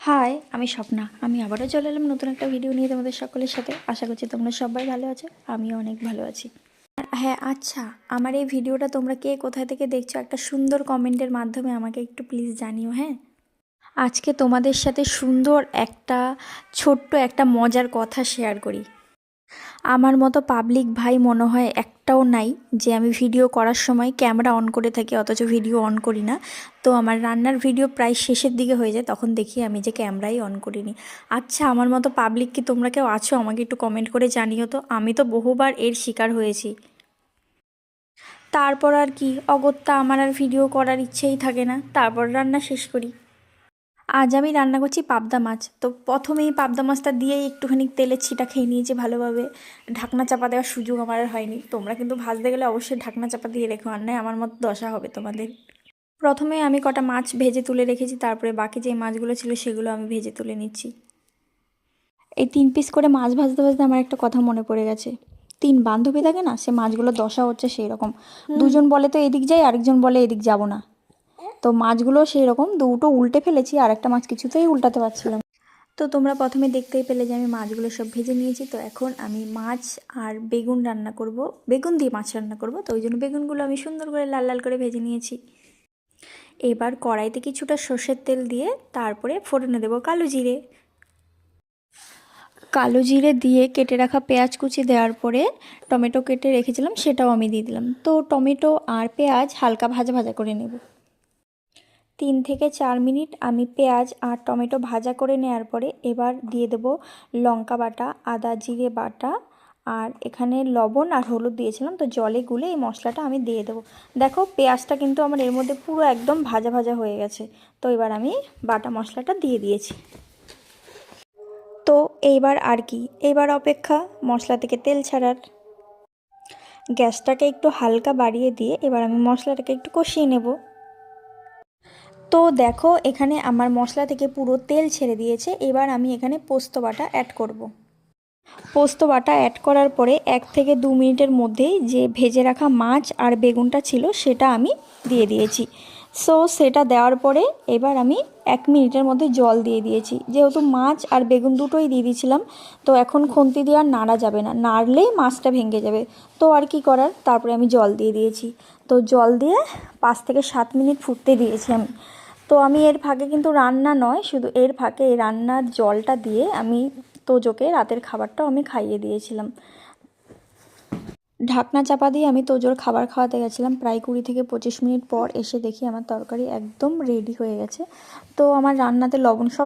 High, আমি স্বপ্না। আমি আবারও চলে এলাম নতুন একটা ভিডিও নিয়ে তোমাদের সকলের সাথে। আশা করছি তোমরা সবাই ভালো আছো, আমিও অনেক ভালো আছি। হ্যাঁ, আচ্ছা, আমার এই ভিডিওটা তোমরা কে কোথায় থেকে দেখছো একটা সুন্দর কমেন্টের মাধ্যমে আমাকে একটু প্লিজ জানিও। হ্যাঁ, আজকে তোমাদের সাথে সুন্দর একটা ছোট্ট একটা মজার কথা শেয়ার করি। আমার মতো পাবলিক ভাই মনে হয় একটাও নাই যে আমি ভিডিও করার সময় ক্যামেরা অন করে থাকি অথচ ভিডিও অন করি না। তো আমার রান্নার ভিডিও প্রায় শেষের দিকে হয়ে যায়, তখন দেখি আমি যে ক্যামেরাই অন করিনি। আচ্ছা, আমার মতো পাবলিক কি তোমরা কেউ আছো? আমাকে একটু কমেন্ট করে জানিও তো। আমি তো বহুবার এর শিকার হয়েছি। তারপর আর কি, অগত্যা আমার আর ভিডিও করার ইচ্ছেই থাকে না, তারপর রান্না শেষ করি। আজ আমি রান্না করছি পাবদা মাছ। তো প্রথমেই পাবদা মাছটা দিয়েই একটুখানি তেলের ছিটা খেয়ে নিয়েছি ভালোভাবে। ঢাকনা চাপা দেওয়ার সুযোগ আমার আর হয়নি। তোমরা কিন্তু ভাজতে গেলে অবশ্যই ঢাকনা চাপা দিয়ে রেখো, আর নয় আমার মতো দশা হবে তোমাদের। প্রথমে আমি কটা মাছ ভেজে তুলে রেখেছি, তারপরে বাকি যে মাছগুলো ছিল সেগুলো আমি ভেজে তুলে নিচ্ছি। এই 3 পিস করে মাছ ভাজতে ভাজতে আমার একটা কথা মনে পড়ে গেছে। 3 বান্ধবী থাকে না, সে মাছগুলো দশা হচ্ছে সেই রকম। দুজন বলে তো এদিক যাই, আরেকজন বলে এদিক যাব না। তো মাছগুলো সেই রকম দুটো উল্টে ফেলেছি, আর একটা মাছ কিছুতেই উল্টাতে পারছিলাম। তো তোমরা প্রথমে দেখতেই পেলে যে আমি মাছগুলো সব ভেজে নিয়েছি। তো এখন আমি মাছ আর বেগুন রান্না করব, বেগুন দিয়ে মাছ রান্না করব। তো ওই জন্য বেগুনগুলো আমি সুন্দর করে লাল লাল করে ভেজে নিয়েছি। এবার কড়াইতে কিছুটা সর্ষের তেল দিয়ে তারপরে ফোড়নে দেবো কালো জিরে। কালো জিরে দিয়ে কেটে রাখা পেঁয়াজ কুচি দেওয়ার পরে টমেটো কেটে রেখেছিলাম সেটাও আমি দিয়ে দিলাম। তো টমেটো আর পেঁয়াজ হালকা ভাজা ভাজা করে নেব। 3 থেকে 4 মিনিট আমি পেঁয়াজ আর টমেটো ভাজা করে নেওয়ার পরে এবার দিয়ে দেব লঙ্কা বাটা, আদা জিরে বাটা, আর এখানে লবণ আর হলুদ দিয়েছিলাম। তো জলে গুলে এই মশলাটা আমি দিয়ে দেবো। দেখো পেঁয়াজটা কিন্তু আমার এর মধ্যে পুরো একদম ভাজা ভাজা হয়ে গেছে। তো এবার আমি বাটা মশলাটা দিয়ে দিয়েছি। তো এইবার আর কি, এইবার অপেক্ষা মশলা থেকে তেল ছাড়ার। গ্যাসটাকে একটু হালকা বাড়িয়ে দিয়ে এবার আমি মশলাটাকে একটু কষিয়ে নেব। তো দেখো এখানে আমার মশলা থেকে পুরো তেল ছেড়ে দিয়েছে। এবার আমি এখানে পোস্ত বাটা অ্যাড করব। পোস্ত বাটা অ্যাড করার পরে 1 থেকে 2 মিনিটের মধ্যেই যে ভেজে রাখা মাছ আর বেগুনটা ছিল সেটা আমি দিয়ে দিয়েছি। সো সেটা দেওয়ার পরে এবার আমি 1 মিনিটের মধ্যে জল দিয়ে দিয়েছি। যেহেতু মাছ আর বেগুন দুটোই দিয়ে দিয়েছিলাম, তো এখন খুন্তি দিয়ে আর নাড়া যাবে না, নাড়লেই মাছটা ভেঙে যাবে। তো আর কি করার, তারপরে আমি জল দিয়ে দিয়েছি। তো জল দিয়ে 5 থেকে 7 মিনিট ফুটতে দিয়েছি আমি। তো আমি এর ফাঁকে কিন্তু রান্না নয়, শুধু এর ফাঁকে এই রান্নার জলটা দিয়ে আমি তোজোকে রাতের খাবারটাও আমি খাইয়ে দিয়েছিলাম। ঢাকনা চাপা দিয়ে আমি তোজোর খাবার খাওয়াতে গেছিলাম। প্রায় 20 থেকে 25 মিনিট পর এসে দেখি আমার তরকারি একদম রেডি হয়ে গেছে। তো আমার রান্নাতে লবণ সব